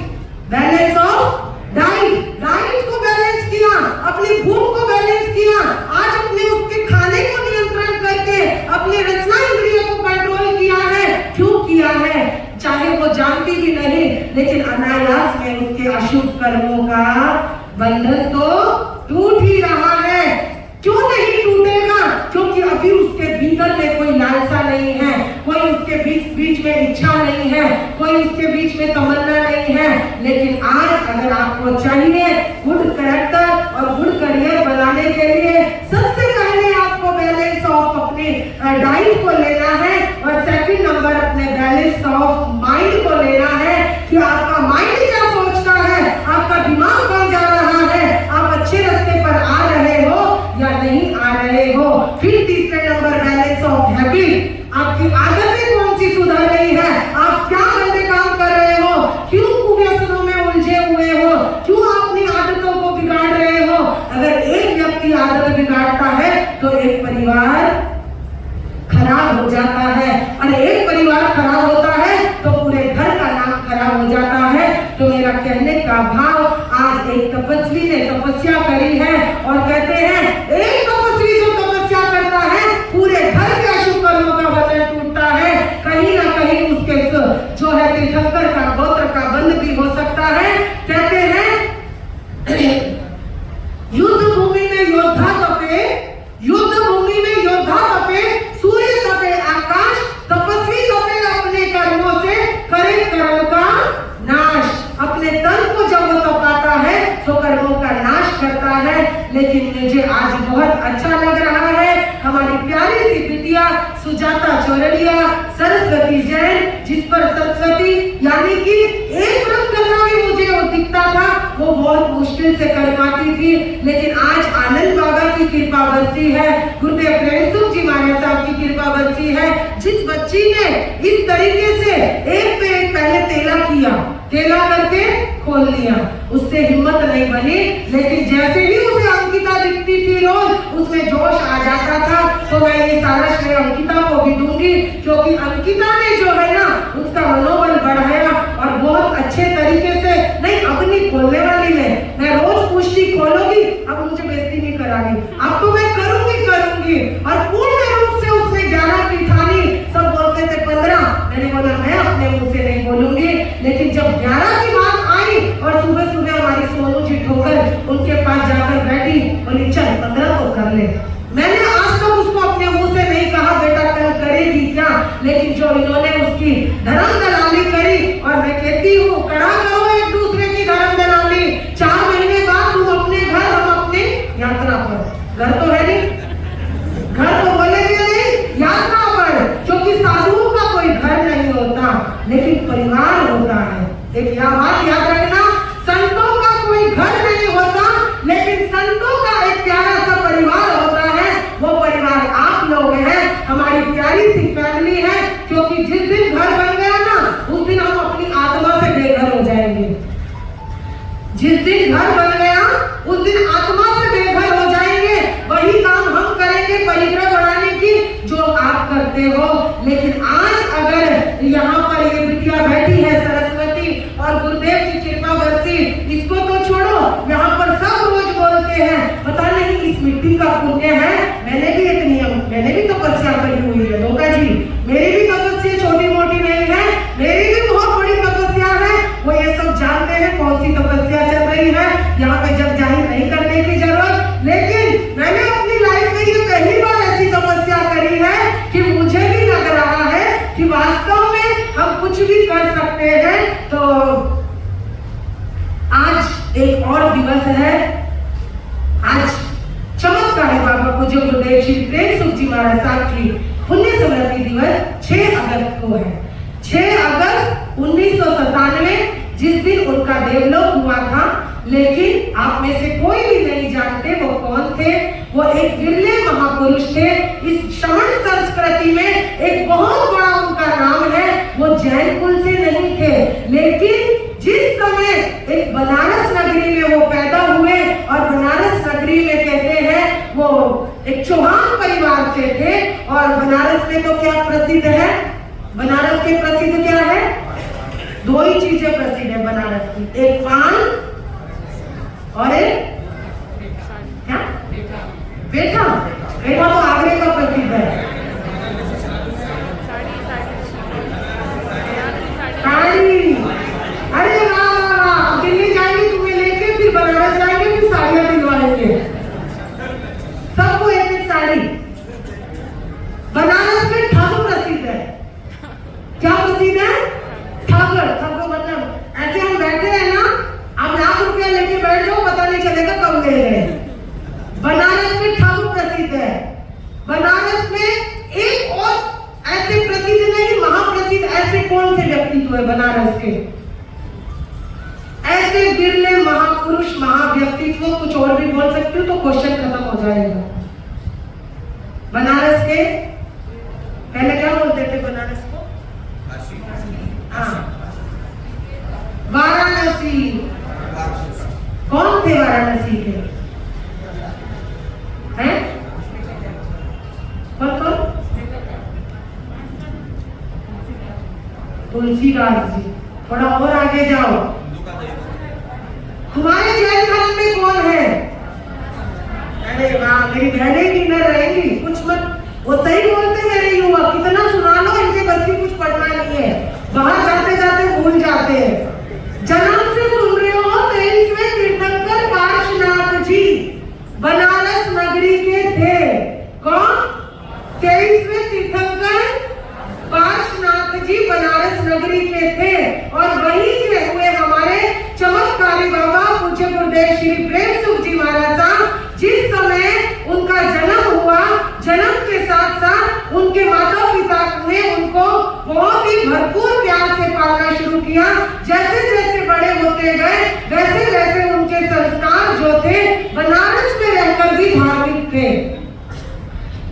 balance of diet, diet को बैलेंस किया, अपनी भूख को बैलेंस किया, आज अपने उसके खाने को नियंत्रण करके अपने रचना इंद्रियों को कंट्रोल किया है। क्यों किया है? चाहे वो जानती भी नहीं, लेकिन अनायास में उसके अशुभ कर्मों का बंधन तो टूट ही रहा है। क्यों नहीं टूटेगा? क्योंकि अभी उसके भीतर में कोई लालसा नहीं है, कोई उसके बीच में इच्छा नहीं है, कोई उसके बीच में तमन्ना नहीं है। लेकिन आज अगर आपको चाहिए गुड कैरेक्टर और गुड करियर बनाने के लिए, सबसे पहले आपको बैलेंस ऑफ अपने डाइट को लेना है और सेकंड नंबर अपने बैलेंस ऑफ माइंड को लेना है कि आपका माइंड क्या सोचता है, आपका दिमाग कौन जा रहा है, आप अच्छे रास्ते पर आ रहे हो या नहीं आ रहे हो। फिर तीसरे नंबर बैलेंस ऑफ हैबिट, आपकी आदतें कौन सी सुधर रही है, आप क्या गंदे काम कर रहे हो, क्यों कुव्यसनों में उलझे हुए हो, क्यों अपनी आदतों को बिगाड़ रहे हो। अगर एक व्यक्ति आदत बिगाड़ता है तो एक परिवार खराब हो जाता है, और एक परिवार खराब होता है तो पूरे घर का नाम खराब हो जाता है। तो मेरा कहने का भाव, आज एक तपस्वी ने तपस्या करी है और कहते हैं एक तपस्वी जो तपस्या करता है पूरे घर के अशुभ कर्मों का बंधन टूटता है। जो है तीर्थंकर का गोत्र का बंध भी हो सकता है। कहते हैं युद्ध भूमि में योद्धा तपे, युद्ध भूमि में योद्धा तपे, सूर्य तपे आकाश, तपस्वी तपे अपने कर्मों से, करे कर्म का नाश। अपने तन को जब वो तपाता है तो कर्मों का नाश करता है। लेकिन मुझे आज बहुत अच्छा लग रहा है, हमारी प्यारी सी बिटिया सुजाता चौरड़िया, सरस्वती जैन, जिस पर सरस्वती यानी कि एक व्रत करना भी मुझे दिखता था, वो बहुत मुश्किल से कर पाती थी। लेकिन आज आनंद बाबा की कृपा बरसी है, गुरुदेव प्रेम सुख जी महाराज साहब की कृपा बरसी है। जिस बच्ची ने इस तरीके से एक पे एक पहले तेला किया, तेला करके खोल लिया, उससे हिम्मत नहीं बनी। लेकिन जैसे ही उसे अंकिता दिखती थी रोज, उसमें जोश आ जाता था। तो मैं ये सारा श्रेय अंकिता को भी दूंगी, क्योंकि अंकिता ने जो है ना उसका मनोबल बढ़ाया और बहुत अच्छे तरीके से। नहीं, अब नहीं खोलने वाली मैं रोज पूछती खोलोगी, अब मुझे बेइज्जती नहीं करानी, अब तो मैं करूंगी। और पूर्ण रूप से उसने 11 की ठानी। सब बोलते थे 15, मैंने बोला मैं अपने मुंह से नहीं बोलूंगी। लेकिन जब 11 की बात आई और सुबह सुबह हमारी सोनू जी ठोकर उनके पास जाकर बैठी, बोली चल 15 तो कर ले। मैंने आज तक उसको अपने मुंह से नहीं कहा बेटा कल करेगी क्या, लेकिन जो इन्होंने उसकी धर्म दलाली करी, और मैं कहती हूँ कड़ा करो एक दूसरे की धर्म दलाली। 4 महीने बाद तुम अपने घर, हम अपने यात्रा पर। घर तो है नहीं, घर तो बोलेंगे नहीं, यात्रा पर, क्योंकि साधुओं का कोई घर नहीं होता लेकिन परिवार होता है। एक यह बात याद रखना, संतों का कोई घर नहीं होता लेकिन संतों का एक प्यारा सा परिवार होता है। वो परिवार आप लोग हैं, हमारी प्यारी सी फैमिली है। क्योंकि जिस दिन घर बन गया ना, उस दिन हम अपनी आत्मा से बेघर हो जाएंगे। जिस दिन घर बन गया उस दिन आत्मा से बेघर हो जाएंगे। वही काम हम करेंगे परिग्रह बढ़ाने की जो आप करते हो। लेकिन आज अगर यहाँ पर ये बिटिया बैठी है सरस्वती और गुरुदेव की कृपा बरसी, इसको तो छोड़ो, यहाँ पर सब रोज बोलते हैं पता नहीं इस मिट्टी का पुण्य है। मैंने भी एक नियम, मैंने भी तपस्या करी हुई है धोखा जी, मेरी भी तपस्या छोटी मोटी नहीं है, मेरी भी बहुत बड़ी तपस्या है। वो ये सब जानते हैं कौन सी तपस्या चल रही है, यहाँ पे जब जाहिर नहीं करने की जरूरत। लेकिन मैंने अपनी लाइफ में ये पहली बार ऐसी तपस्या करी है कि मुझे भी लग रहा है कि वास्तव में हम कुछ भी कर सकते हैं। तो आज एक और दिवस है, आज चमत्कार है बाबा पूज्य गुरुदेव श्री प्रेम सुख जी महाराज साहब की पुण्य स्मृति दिवस 6 अगस्त को है। 6 अगस्त 1997 जिस दिन उनका देवलोक हुआ था। लेकिन आप में से कोई भी नहीं जानते वो कौन थे। वो एक विरले महापुरुष थे। इस श्रवण संस्कृति में एक बहुत बड़ा उनका नाम है। वो जैन कुल से नहीं थे, लेकिन जिस समय एक बनारस नगरी में वो पैदा हुए, और बनारस नगरी में कहते हैं वो एक चौहान परिवार से थे। और बनारस में तो क्या प्रसिद्ध है, बनारस के प्रसिद्ध क्या है, 2 ही चीजें प्रसिद्ध है बनारस की, एक पान और एक क्या, पेठा। पेठा तो आगरे का प्रसिद्ध है। साड़ी, अरे वाह, दिल्ली जाएंगे तुम्हें लेके, फिर बनारस जाएंगे, फिर साड़ियां दिलवाएंगे सबको एक एक साड़ी। बनारस में ठग प्रसिद्ध है। क्या प्रसिद्ध है, ठग। ठग मतलब ऐसे हम बैठे हैं ना, आप ₹1,00,000 लेके बैठ जाओ, पता नहीं चलेगा कब ले गए। बनारस में ठग प्रसिद्ध है। बनारस में एक और ऐसे प्रसिद्ध नहीं, महाप्रसिद्ध ऐसे कौन से व्यक्तित्व है बनारस के, ऐसे विरले महापुरुष महाव्यक्तित्व। कुछ और भी बोल सकती हूँ तो क्वेश्चन खत्म हो जाएगा। बनारस के पहले क्या बोलते थे बनारस को, हाँ, वाराणसी। कौन थे वाराणसी के, हैं कौन कौन, तुलसीदास जी। थोड़ा और आगे जाओ, तुम्हारे जैन धर्म में कौन है, अरे वाह, मेरी बहनें किन्नर रहेंगी, कुछ मत, वो सही बोलते मेरे युवा, कितना सुना लो, इनके बस की कुछ पढ़ना नहीं है, बाहर जाते हैं। जन्म से सुन रहे हो 23वें तीर्थंकर पार्श्वनाथ जी बनारस नगरी के थे। कौन? 23वें तीर्थंकर पार्श्वनाथ जी बनारस नगरी के थे और वहीं के हुए हमारे चमत्कारी बाबा पूज्य गुरुदेव श्री प्रेम सुख जी महाराज साहब। जिस समय उनका जन्म हुआ, जन्म के साथ साथ उनके माता पिता ने उनको बहुत ही भरपूर प्यार से पालना शुरू किया। जैसे जैसे बड़े होते गए वैसे वैसे उनके संस्कार जो थे बनारस में रहकर भी धार्मिक थे।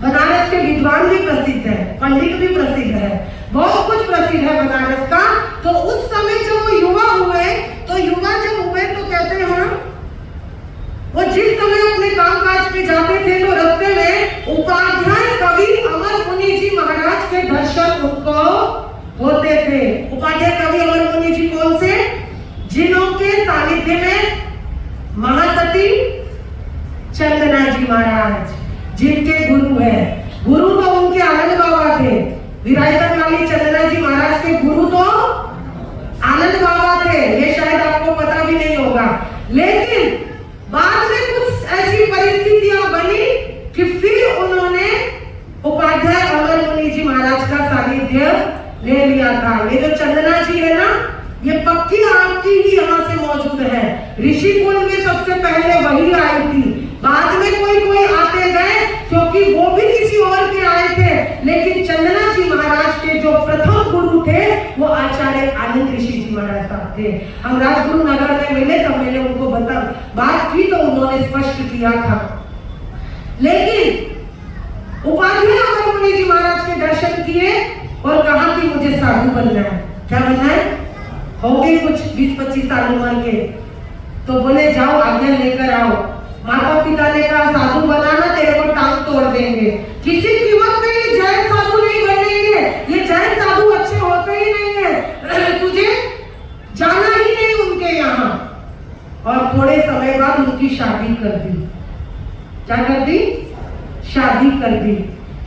बनारस के विद्वान भी प्रसिद्ध है, पंडित भी प्रसिद्ध है, बहुत कुछ प्रसिद्ध है बनारस का। तो उस समय जब वो युवा हुए तो युवा जब हुए तो कहते हैं वो जिस समय अपने कामकाज पे जाते थे तो रास्ते में उपाध्याय कवि अमर मुनि जी महाराज के दर्शन उनको होते थे। उपाध्याय कवि अमर मुनि जी कौन से? जिन्हों के सानिध्य में महासती चंदना जी महाराज जिनके गुरु है। गुरु तो उनके आनंद बाबा थे। विरायतन वाली चंदना जी महाराज के गुरु तो आनंद बाबा थे। ये शायद आपको पता भी नहीं होगा, लेकिन बाद में कुछ ऐसी परिस्थितियां बनी कि फिर उन्होंने उपाध्याय अमर मुनि जी महाराज का सानिध्य ले लिया था। ये जो चंदना जी है ना, ये पक्की आपकी ही यहाँ से मौजूद है। ऋषिकुल में सबसे पहले वही आई थी, बाद में कोई कोई आते गए क्योंकि वो भी किसी और के आए थे, लेकिन चंदना जी महाराज के जो प्रथम गुरु थे वो आचार्य आनंद ऋषि जी महाराज साहब थे। हम राजगुरु नगर में मिले तब मैंने उनको बात की तो उन्होंने स्पष्ट किया था। लेकिन उपाध्याय अमर मुनि जी महाराज के दर्शन किए और कहा कि मुझे साधु बनना है। क्या बनना है? हो गए कुछ 20-25 साल उम्र के, तो बोले जाओ आज्ञा लेकर आओ। माता पिता ने कहा साधु बनाना, तेरे को टांग तोड़ देंगे, किसी कीमत में ये जैन साधु नहीं बनेंगे, ये जैन साधु अच्छे होते ही नहीं है, तुझे जाना ही नहीं उनके यहाँ। और थोड़े समय बाद उनकी शादी कर दी। क्या कर दी? शादी कर दी।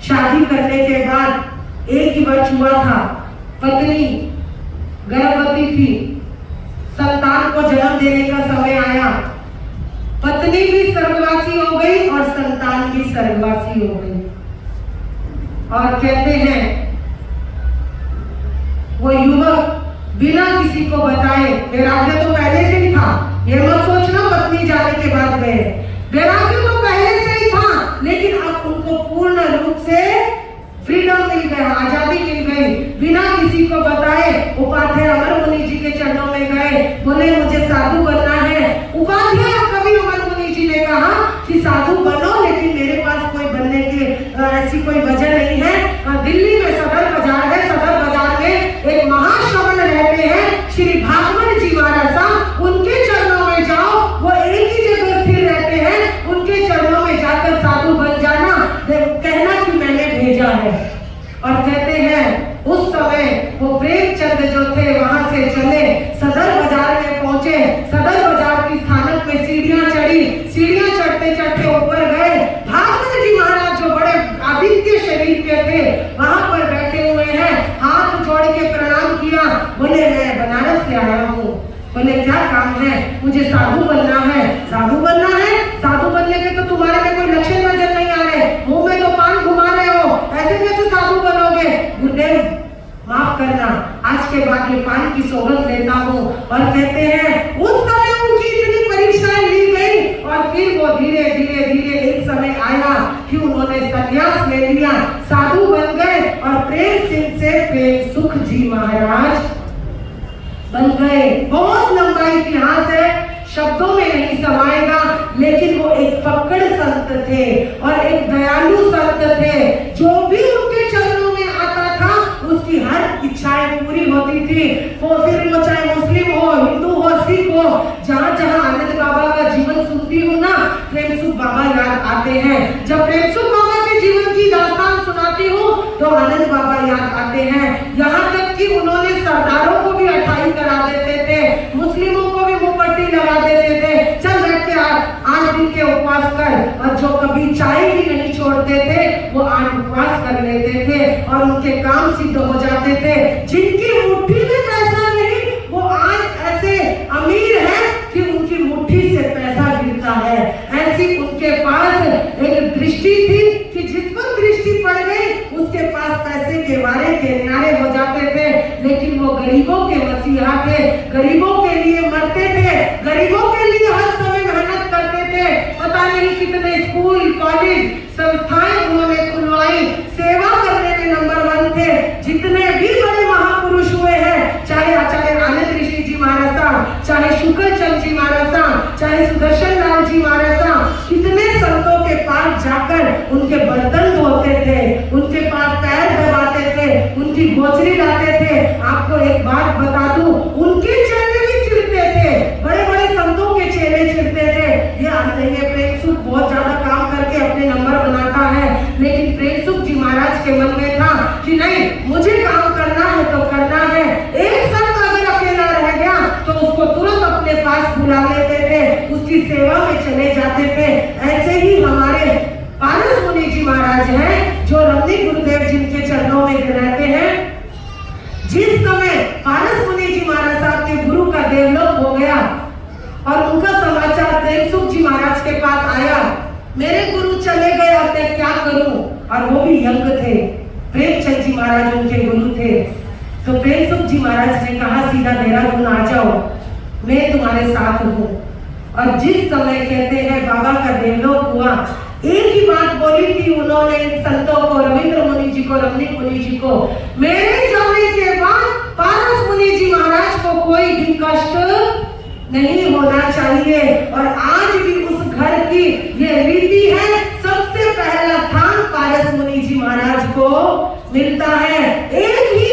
शादी करने के बाद एक ही वर्ष हुआ था, पत्नी गर्भवती थी, संतान को जन्म देने का समय आया, पत्नी भी स्वर्गवासी हो गई और संतान भी स्वर्गवासी हो गई। और कहते हैं वो युवक बिना किसी को बताए, वैराग्य तो पहले से ही था, ये मत सोचना पत्नी जाने के बाद गए, वैराग्य तो पहले से ही था, लेकिन अब उनको पूर्ण रूप से फ्रीडम मिल गया, आजादी मिल गई। बिना किसी को बताए उपाध्याय अमर मुनि जी के चरणों में गए, बोले मुझे साधु बनना है। उपाध्याय कवि अमर मुनि जी ने कहा कि साधु बनो, लेकिन मेरे पास कोई बनने की ऐसी कोई वजह नहीं है। दिल्ली में सदर बाजार है, सदर बाजार में एक महाश्रवण रहते हैं श्री भागवत जी महाराज साहब, उनके चरणों में जाओ, वो एक ही जगह स्थिर रहते हैं, उनके चरणों में जाकर साधु बन जाना, कहना कि मैंने भेजा है। और कहते हैं उस समय वो प्रेमचंद जो थे वहां से चले, सदर बाजार में पहुंचे, सदर बाजार की स्थानक में सीढ़ियां चढ़ी, सीढ़ियां चढ़ते चढ़ते ऊपर गए। भागवत जी महाराज जो बड़े आदित्य शरीर के थे वहां पर बैठे हुए हैं, हाथ जोड़ के प्रणाम किया, बोले मैं बनारस से आया हूँ। बोले क्या काम है? मुझे साधु बनना है। साधु बनना है? साधु बनने के तो तुम्हारे में कोई लक्षण नजर नहीं आ रहे, मुंह में तो पान घुमा रहे हो, ऐसे कैसे साधु बनोगे? गुरुदेव माफ करना, आज के बाद ये पान की सौगंध लेता हूँ। और कहते हैं उस समय उनकी इतनी परीक्षाएं ली गई और फिर वो धीरे धीरे धीरे एक समय आया कि उन्होंने संन्यास ले लिया, साधु बन गए और प्रेम सिंह से प्रेम सुख जी महाराज बन गए। बहुत लंबा इतिहास है, शब्दों में नहीं समाएगा, लेकिन वो एक फक्कड़ संत थे और एक दयालु संत थे। जो भी उनके चरणों में आता था उसकी हर इच्छाएं पूरी होती थी। वो फिर वो चाहे मुस्लिम हो, हिंदू हो, सिख हो, जहाँ जहाँ आनंद बाबा का जीवन सुनती हूँ ना, प्रेम सुख बाबा याद आते हैं। जब प्रेम सुख बाबा के जीवन की दास्तान सुनाती हूँ तो आनंद बाबा याद आते हैं। यहाँ तक कि उन्होंने सरदारों को भी अठाई करा देते थे, मुस्लिमों को भी मुपट्टी लगा देते थे, चल बैठ के 8 दिन के उपवास कर। और जो कभी चाय भी नहीं छोड़ते थे वो 8 उपवास कर लेते थे और उनके काम सिद्ध हो जाते थे। जिनकी मुट्ठी में पैसा नहीं वो लेकिन वो गरीबों के मसीहा थे, गरीबों के लिए मरते थे, गरीबों के लिए हर समय मेहनत करते थे। पता नहीं कितने स्कूल कॉलेज संस्थाएं उन्होंने खुलवाई, सेवा करने में नंबर 1 थे। जितने भी बड़े महापुरुष हुए हैं, चाहे आचार्य आनंद ऋषि जी महाराज साहब, चाहे शुक्लचंद जी महाराज साहब, चाहे सुदर्शन लाल जी महाराज साहब, कितने संतों के पास जाकर उनके बर्तन धोते थे, उनके पास पैर दबाते थे, उनकी गोचरी लाते थे। आपको एक बात बता दूं, उनके चेले भी चिढ़ते थे, बड़े बड़े संतों के चेले चिढ़ते थे। ये प्रेम सुख बहुत ज्यादा काम करके अपने नंबर बनाता है, लेकिन प्रेम सुख जी महाराज के मन में था कि नहीं, मुझे काम करना है तो करना है। एक संत अगर अकेला रह गया तो उसको तुरंत अपने पास बुला लेते थे, उसकी सेवा में चले जाते थे। ऐसे ही हमारे पारस मुनि जी महाराज हैं, जो रमणी गुरुदेव जिनके चरणों में रहते हैं। जिस समय पारस मुनि जी महाराज साहब के गुरु का देवलोक हो गया और उनका समाचार प्रेम सुख जी महाराज के पास आया, मेरे गुरु चले गए, अब मैं क्या करूं। और वो भी यंग थे, प्रेमचंद जी महाराज उनके गुरु थे। तो प्रेम सुख जी महाराज ने कहा, सीधा देहरादून आ जाओ, मैं तुम्हारे साथ हूँ। और जिस समय कहते हैं बाबा का देवलोक हुआ, एक ही बात बोली थी उन्होंने इन संतों को, रविंद्र मुनि जी को, रमणी मुनि जी को, मेरे जाने के बाद पारस मुनि जी महाराज को कोई भी कष्ट नहीं होना चाहिए। और आज भी उस घर की ये रीति है, सबसे पहला स्थान पारस मुनि जी महाराज को मिलता है। एक ही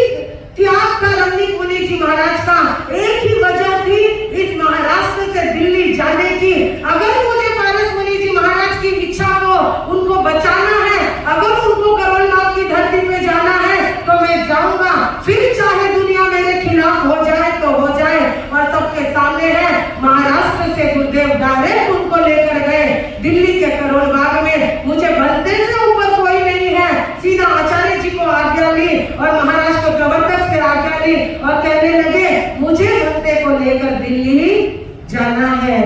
त्याग था रमणी मुनि जी महाराज का, एक ही वजह थी इस महाराष्ट्र से दिल्ली जाने की। अगर मुझे पारस मुनि जी महाराज की इच्छा को उनको बचाना है, अगर उनको करोलनाथ की धरती पे जाना है तो मैं जाऊंगा, फिर चाहे दुनिया मेरे खिलाफ हो जाए तो हो जाए। और सबके सामने है, महाराष्ट्र से गुरुदेव डायरेक्ट उनको लेकर गए दिल्ली के करोल बाग में। मुझे भंते से ऊपर कोई नहीं है, सीधा आचार्य जी को आज्ञा ली और महाराष्ट्र प्रवर्तक से आज्ञा ली और कहने लगे, मुझे भंते को लेकर दिल्ली जाना है।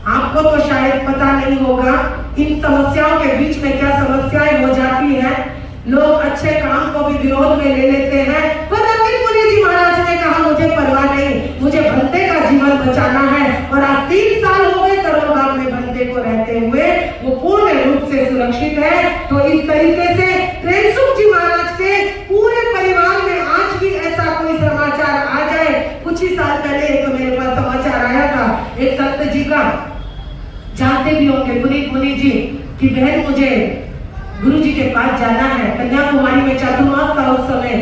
आपको तो शायद पता नहीं होगा इन समस्याओं के बीच में क्या समस्याएं हो जाती हैं। लोग अच्छे काम को भी विरोध में ले लेते हैं, पर रमणी मुनि जी महाराज ने कहा, मुझे परवाह नहीं, मुझे भंते का जीवन बचाना है। और आज 3 साल हो गए करोल बाग में भंते को रहते हुए, वो पूर्ण रूप से सुरक्षित है। तो इस तरीके से प्रेम सुख जी महाराज के पूरे परिवार में आज भी ऐसा कोई समाचार आ जाए। कुछ ही साल पहले तो मेरे पास समाचार आया था एक संत जी का, जानते भी होंगे पुनीत मुनि जी की बहन, मुझे गुरु जी के पास जाना है। कन्याकुमारी में चातुर्मास था उस समय।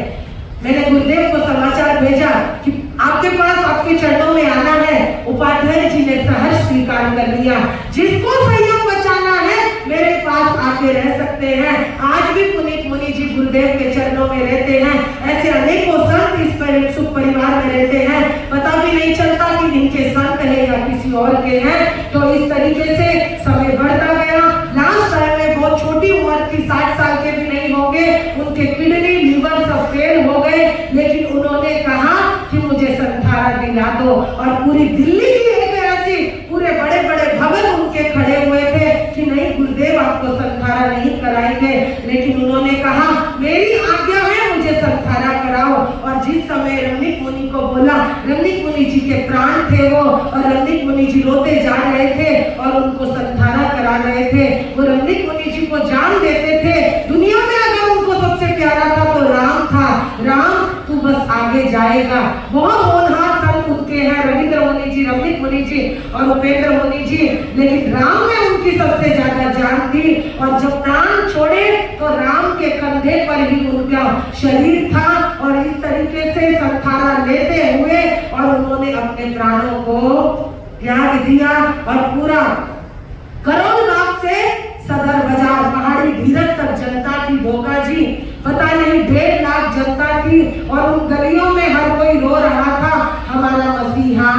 मैंने गुरुदेव को समाचार भेजा कि आपके पास आपके चरणों में आना है। उपाध्याय जी ने सहर्ष स्वीकार कर लिया। जिसको संयम बचाना है मेरे पास आके रह सकते हैं। आज भी पुनीत मुनि जी गुरुदेव के चरणों में रहते हैं। ऐसे अनेकों संत इस सुख परिवार में रहते हैं, पता भी नहीं चलता कि इनके संत है या किसी और के हैं। तो इस तरीके से समय बढ़ता गया। लास्ट टाइम में बहुत छोटी उम्र की, 60 साल के भी नहीं होंगे, उनके किडनी लीवर सब फेल हो गए, लेकिन उन्होंने कहा कि मुझे संथारा दिला दो। और पूरी दिल्ली की एक ऐसी, पूरे बड़े बड़े भवन उनके खड़े हुए थे कि नहीं गुरुदेव आपको संथारा नहीं कराएंगे, लेकिन उन्होंने कहा मेरी आज्ञा है, मुझे संथारा कराओ। और जिस समय रमणी मुनि को बोला, रमणी मुनि जी के प्राण थे वो, और रमणी मुनि जी रोते जा रहे थे और उनको संथारा करा रहे थे। वो रमणी मुनि जी को जान देते थे। दुनिया में अगर उनको सबसे प्यारा था तो राम था। राम तू बस आगे जाएगा। बहुत होनहार संत उनके हैं, रविंद्र मुनि जी, रमणी मुनि जी और उपेंद्र मुनि जी, लेकिन राम में उनकी सबसे ज्यादा जान थी। और जब प्राण छोड़े तो राम के कंधे पर ही उनका शरीर था। और इस तरीके से संथारा लेते हुए और उन्होंने अपने प्राणों को त्याग दिया। और पूरा करोल बाग से सदर बाजार, पहाड़ी धीरज तक जनता की, भोगा जी पता नहीं 1.5 लाख जनता थी। और उन गलियों में हर कोई रो रहा था, हमारा मसीहा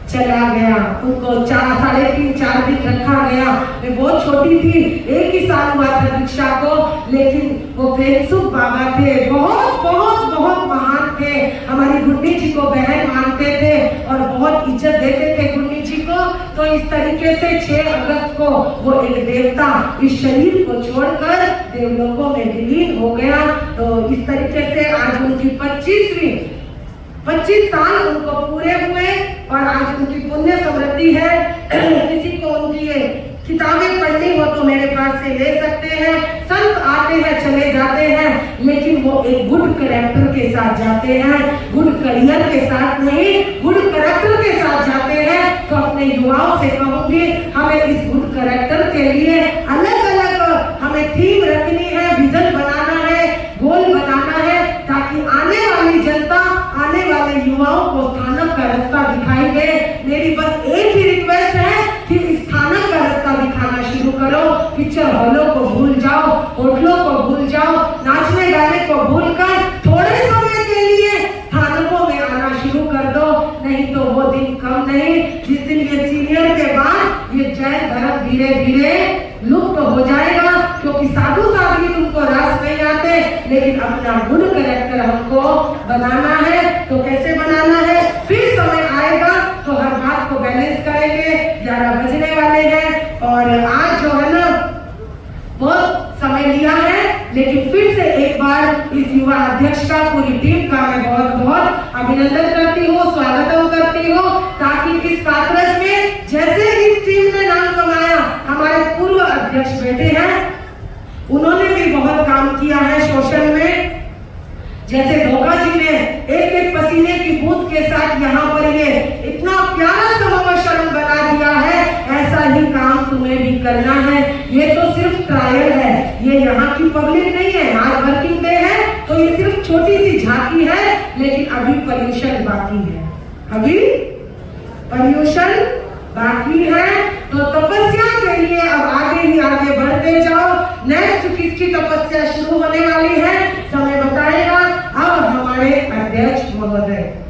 चला गया। उनको 3.5-4 दिन रखा गया। मैं बहुत छोटी थी, एक ही साल हुआ था दीक्षा को, लेकिन वो प्रेम सुख बाबा थे, बहुत बहुत बहुत महान थे। हमारी गुड्डी जी को बहन मानते थे और बहुत इज्जत देते थे गुड्डी जी को। तो इस तरीके से 6 अगस्त को वो एक देवता इस शरीर को छोड़कर देवलोकों में विलीन हो गया। तो इस तरीके से आज उनकी 25वीं 25 साल उनको पूरे हुए और आज उनकी पुण्य समृद्धि है। किसी को उनकी ये किताबें पढ़नी हो तो मेरे पास से ले सकते हैं। संत आते हैं चले जाते हैं, लेकिन वो एक गुड कैरेक्टर के साथ जाते हैं, गुड करियर के साथ नहीं, गुड कैरेक्टर के साथ जाते हैं। तो अपने युवाओं से कहूंगी, हमें इस गुड कैरेक्टर के लिए अलग अलग हमें थीम रखनी है, विजन बनाना है, गोल बनाना है, ताकि आने वाली जनता, आने वाले युवाओं को स्थानक का रास्ता दिखाई दे। मेरी बस एक ही रिक्वेस्ट है कि स्थानक का रास्ता दिखाना शुरू करो। पिक्चर हॉलों को भूल जाओ, होटलों को भूल जाओ, नाचने गाने को भूलकर थोड़े समय के लिए स्थानकों में आना शुरू कर दो। नहीं तो वो दिन कम नहीं जिस दिन ये सीनियर के बाद ये जैन धर्म धीरे धीरे लुप्त हो जाएगा, क्योंकि साधु साधु तुमको रास नहीं आते, लेकिन अपना गुड कैरेक्टर हमको बनाना है। तो कैसे बनाना है? फिर समय आएगा तो हर बात को बैलेंस करेंगे। 11 बजने वाले हैं और आज जो है ना बहुत समय लिया है, लेकिन फिर से एक बार इस युवा अध्यक्ष का, पूरी टीम का मैं बहुत बहुत अभिनंदन करती हूँ, स्वागत करती हूँ, ताकि इस कातरज में जैसे इस टीम ने नाम कमाया, हमारे पूर्व अध्यक्ष बैठे हैं, उन्होंने भी बहुत काम किया है सोशल में। जैसे ढोका जी ने एक एक पसीने की बूंद के साथ यहाँ पर ये इतना प्यारा समावेशन बना दिया है, ऐसा ही काम तुम्हें भी करना है। ये तो सिर्फ ट्रायल है, ये यहाँ की पब्लिक नहीं है। आज वर्किंग डे है तो ये सिर्फ छोटी सी झांकी है, लेकिन अभी पर्यूषण बाकी है, अभी पर्यूषण बाकी है। तो तपस्या के लिए अब आगे ही आगे बढ़ते जाओ। नेक्स्ट किसकी तपस्या शुरू होने वाली है समय बताएगा अब हमारे अध्यक्ष महोदय।